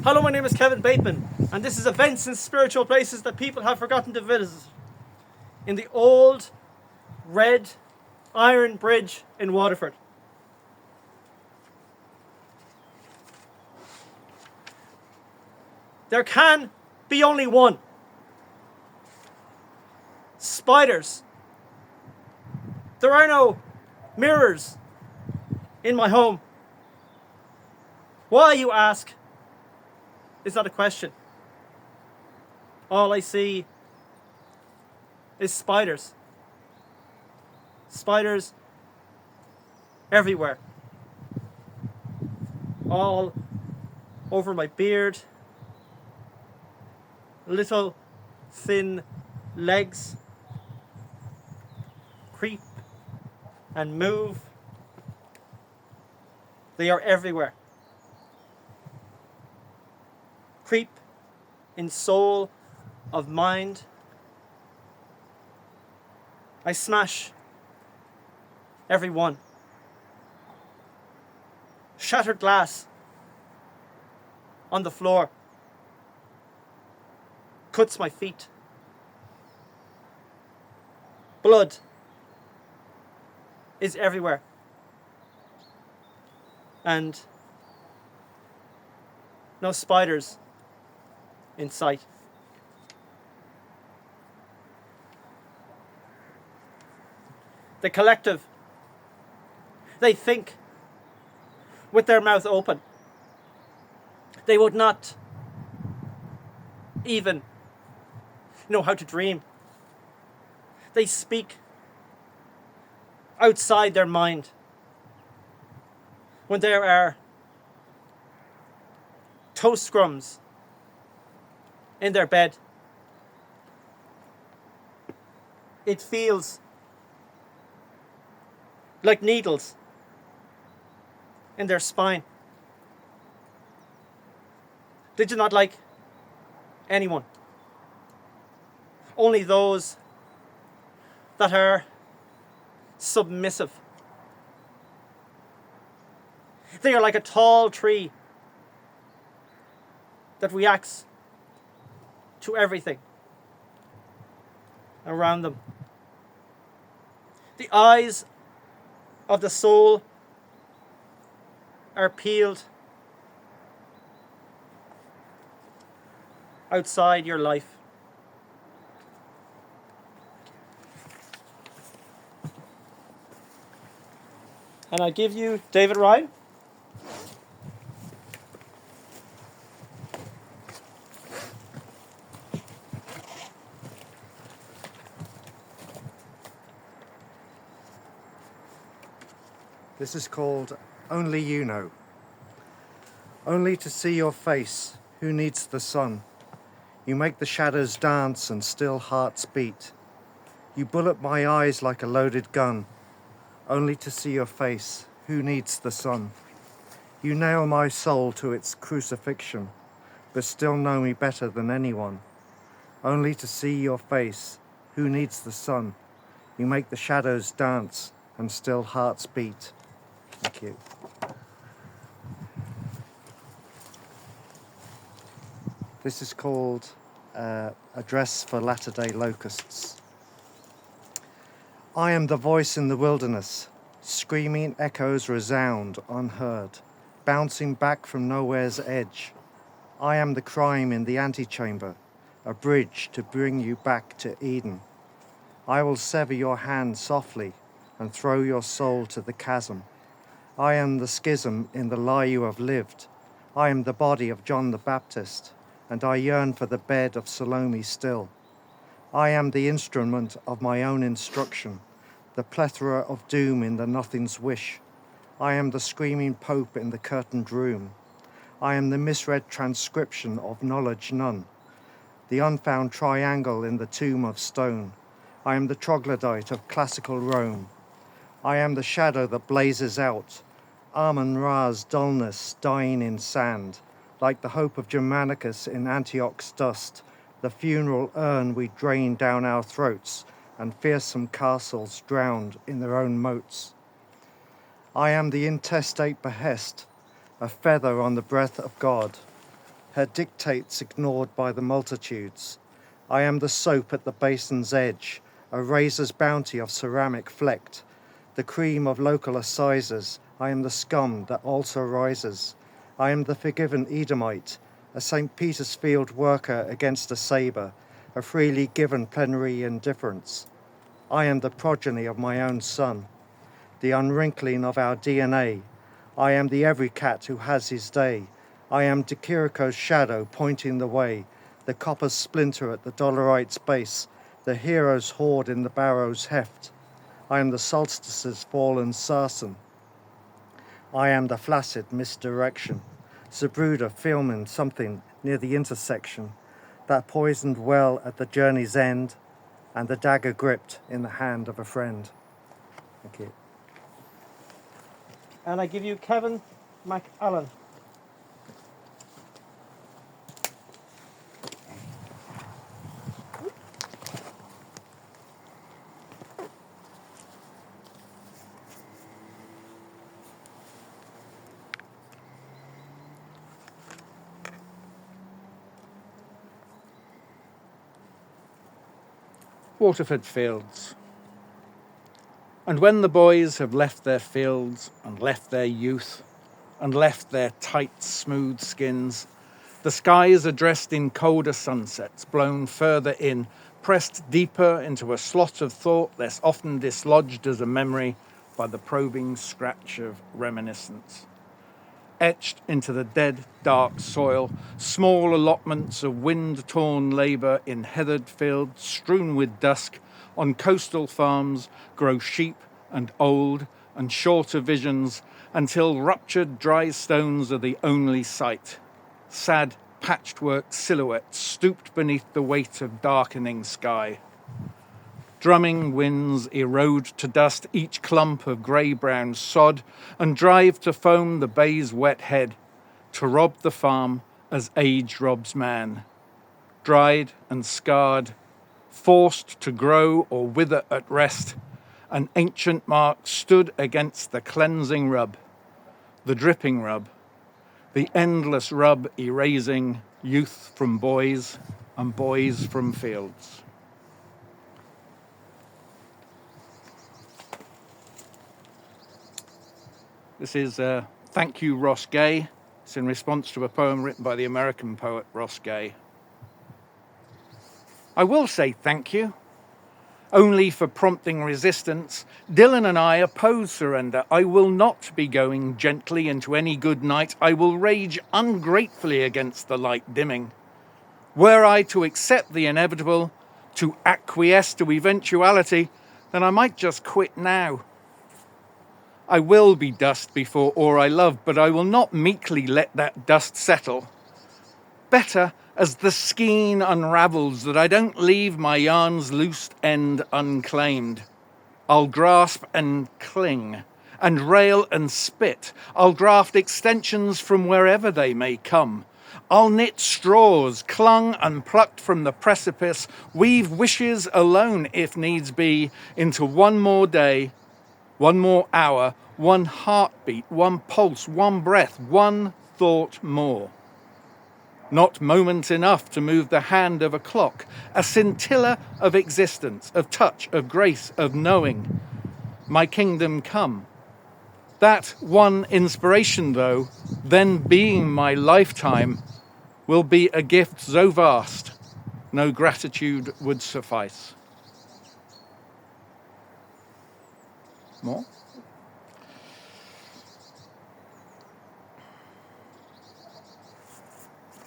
Hello, my name is Kevin Bateman, and this is Events in Spiritual Places That People Have Forgotten to Visit in the old red iron bridge in Waterford. There can be only one. Spiders. There are no mirrors in my home. Why, you ask, is not a question. All I see is spiders. Spiders everywhere. All over my beard. Little thin legs creep and move. They are everywhere. Creep in soul of mind. I smash every one. Shattered glass on the floor cuts my feet. Blood is everywhere. And no spiders in sight. The collective, they think with their mouth open. They would not even know how to dream. They speak outside their mind. When there are toast scrums in their bed, it feels like needles in their spine. They do not like anyone. Only those that are submissive. They are like a tall tree that reacts to everything around them. The eyes of the soul are peeled outside your life. And I give you David Ryan. This is called Only You Know. Only to see your face, who needs the sun? You make the shadows dance and still hearts beat. You bullet my eyes like a loaded gun. Only to see your face, who needs the sun? You nail my soul to its crucifixion, but still know me better than anyone. Only to see your face, who needs the sun? You make the shadows dance and still hearts beat. Thank you. This is called Address for Latter-day Locusts. I am the voice in the wilderness. Screaming echoes resound unheard, bouncing back from nowhere's edge. I am the crime in the antechamber, a bridge to bring you back to Eden. I will sever your hand softly and throw your soul to the chasm. I am the schism in the lie you have lived. I am the body of John the Baptist, and I yearn for the bed of Salome still. I am the instrument of my own instruction, the plethora of doom in the nothing's wish. I am the screaming pope in the curtained room. I am the misread transcription of knowledge none, the unfound triangle in the tomb of stone. I am the troglodyte of classical Rome. I am the shadow that blazes out, Amun-Ra's dullness dying in sand, like the hope of Germanicus in Antioch's dust, the funeral urn we drain down our throats, and fearsome castles drowned in their own moats. I am the intestate behest, a feather on the breath of God, her dictates ignored by the multitudes. I am the soap at the basin's edge, a razor's bounty of ceramic flecked, the cream of local assizes. I am the scum that also rises. I am the forgiven Edomite, a St. Peter's field worker against a sabre, a freely given plenary indifference. I am the progeny of my own son, the unwrinkling of our DNA. I am the every cat who has his day. I am De Chirico's shadow pointing the way, the copper's splinter at the Dolorite's base, the hero's hoard in the barrow's heft. I am the solstice's fallen sarsen. I am the flaccid misdirection, Zabruda filming something near the intersection, that poisoned well at the journey's end, and the dagger gripped in the hand of a friend. Thank you. And I give you Kevin McAlan. Waterford Fields. And when the boys have left their fields and left their youth and left their tight, smooth skins, the skies are dressed in colder sunsets, blown further in, pressed deeper into a slot of thought less often dislodged as a memory by the probing scratch of reminiscence. Etched into the dead, dark soil, small allotments of wind-torn labour in heathered fields strewn with dusk, on coastal farms grow sheep and old and shorter visions until ruptured dry stones are the only sight. Sad patchwork silhouettes stooped beneath the weight of darkening sky. Drumming winds erode to dust each clump of grey-brown sod and drive to foam the bay's wet head, to rob the farm as age robs man. Dried and scarred, forced to grow or wither at rest, an ancient mark stood against the cleansing rub, the dripping rub, the endless rub erasing youth from boys and boys from fields. This is Thank You, Ross Gay. It's in response to a poem written by the American poet Ross Gay. I will say thank you, only for prompting resistance. Dylan and I oppose surrender. I will not be going gently into any good night. I will rage ungratefully against the light dimming. Were I to accept the inevitable, to acquiesce to eventuality, then I might just quit now. I will be dust before all I love, but I will not meekly let that dust settle. Better, as the skein unravels, that I don't leave my yarn's loose end unclaimed. I'll grasp and cling, and rail and spit. I'll graft extensions from wherever they may come. I'll knit straws, clung and plucked from the precipice, weave wishes alone, if needs be, into one more day, one more hour, one heartbeat, one pulse, one breath, one thought more. Not moment enough to move the hand of a clock, a scintilla of existence, of touch, of grace, of knowing. My kingdom come. That one inspiration, though, then being my lifetime, will be a gift so vast, no gratitude would suffice. More?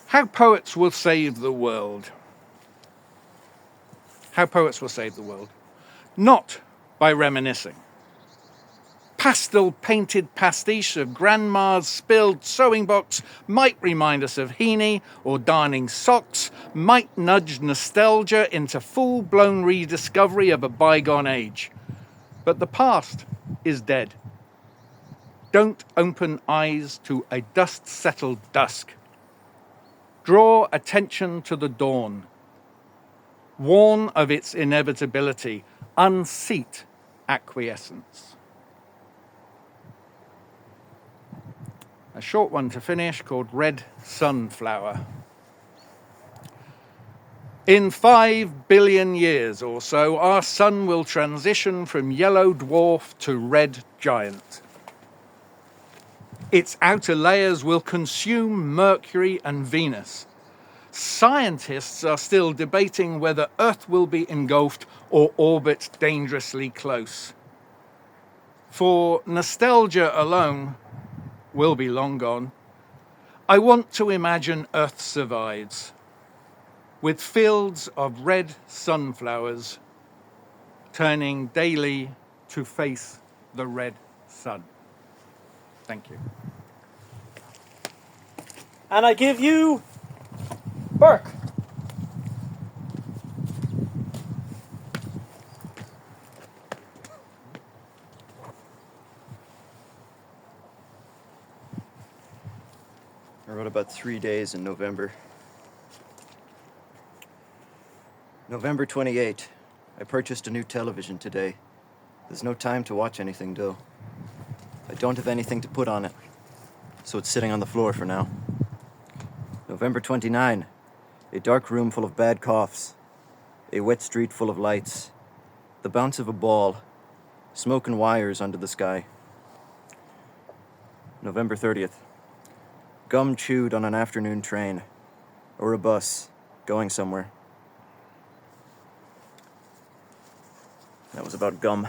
How poets will save the world. How poets will save the world. Not by reminiscing. Pastel-painted pastiche of grandma's spilled sewing box might remind us of Heaney or darning socks, might nudge nostalgia into full-blown rediscovery of a bygone age. But the past is dead. Don't open eyes to a dust-settled dusk. Draw attention to the dawn. Warn of its inevitability. a short one to finish called Red Sunflower. In 5 billion years or so, our sun will transition from yellow dwarf to red giant. Its outer layers will consume Mercury and Venus. Scientists are still debating whether Earth will be engulfed or orbit dangerously close. For nostalgia alone, will be long gone. I want to imagine Earth survives, with fields of red sunflowers turning daily to face the red sun. Thank you. And I give you Burke. I wrote about 3 days in November. November 28. I purchased a new television today. There's no time to watch anything, though. I don't have anything to put on it, so it's sitting on the floor for now. November 29. A dark room full of bad coughs. A wet street full of lights. The bounce of a ball. Smoke and wires under the sky. November 30th. Gum chewed on an afternoon train. Or a bus, going somewhere. That was about gum.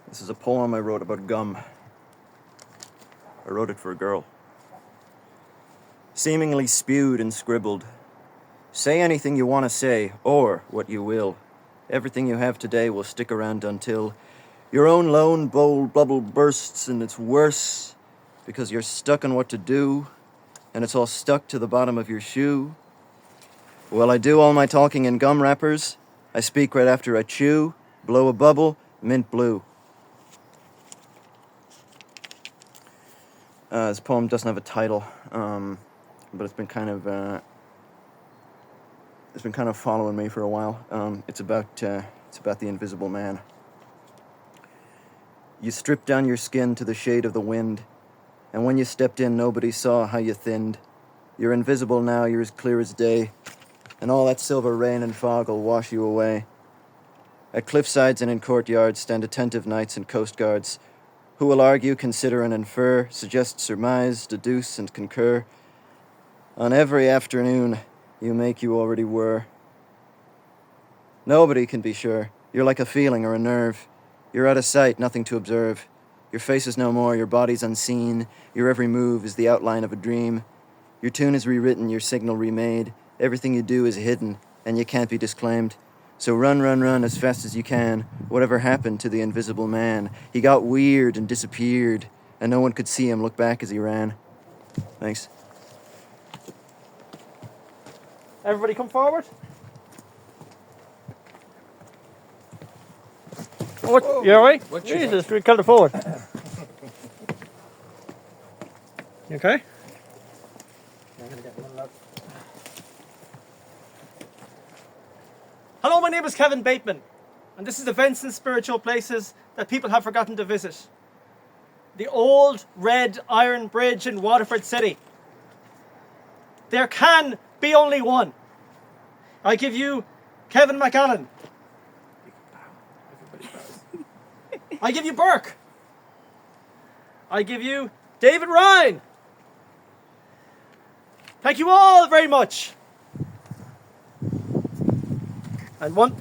This is a poem I wrote about gum. I wrote it for a girl. Seemingly spewed and scribbled. Say anything you want to say, or what you will. Everything you have today will stick around until your own lone bold bubble bursts, and it's worse because you're stuck on what to do, and it's all stuck to the bottom of your shoe. Well, I do all my talking in gum wrappers. I speak right after I chew, blow a bubble, mint blue. This poem doesn't have a title, but it's been kind of following me for a while. It's about the invisible man. You stripped down your skin to the shade of the wind, and when you stepped in, nobody saw how you thinned. You're invisible now, you're as clear as day, and all that silver rain and fog will wash you away. At cliffsides and in courtyards stand attentive knights and coast guards, who will argue, consider and infer, suggest, surmise, deduce and concur. On every afternoon, you make you already were. Nobody can be sure. You're like a feeling or a nerve. You're out of sight, nothing to observe. Your face is no more, your body's unseen. Your every move is the outline of a dream. Your tune is rewritten, your signal remade. Everything you do is hidden, and you can't be disclaimed. So run, run, run as fast as you can. Whatever happened to the invisible man? He got weird and disappeared, and no one could see him look back as he ran. Thanks. Everybody come forward. Oh, you alright? Jesus, we killed it forward. You okay? Hello, my name is Kevin Bateman, and this is Events and Spiritual Places that people have forgotten to visit. The old red iron bridge in Waterford City. There can be only one. I give you Kevin McAlan. I give you Burke. I give you David Ryan. Thank you all very much. And one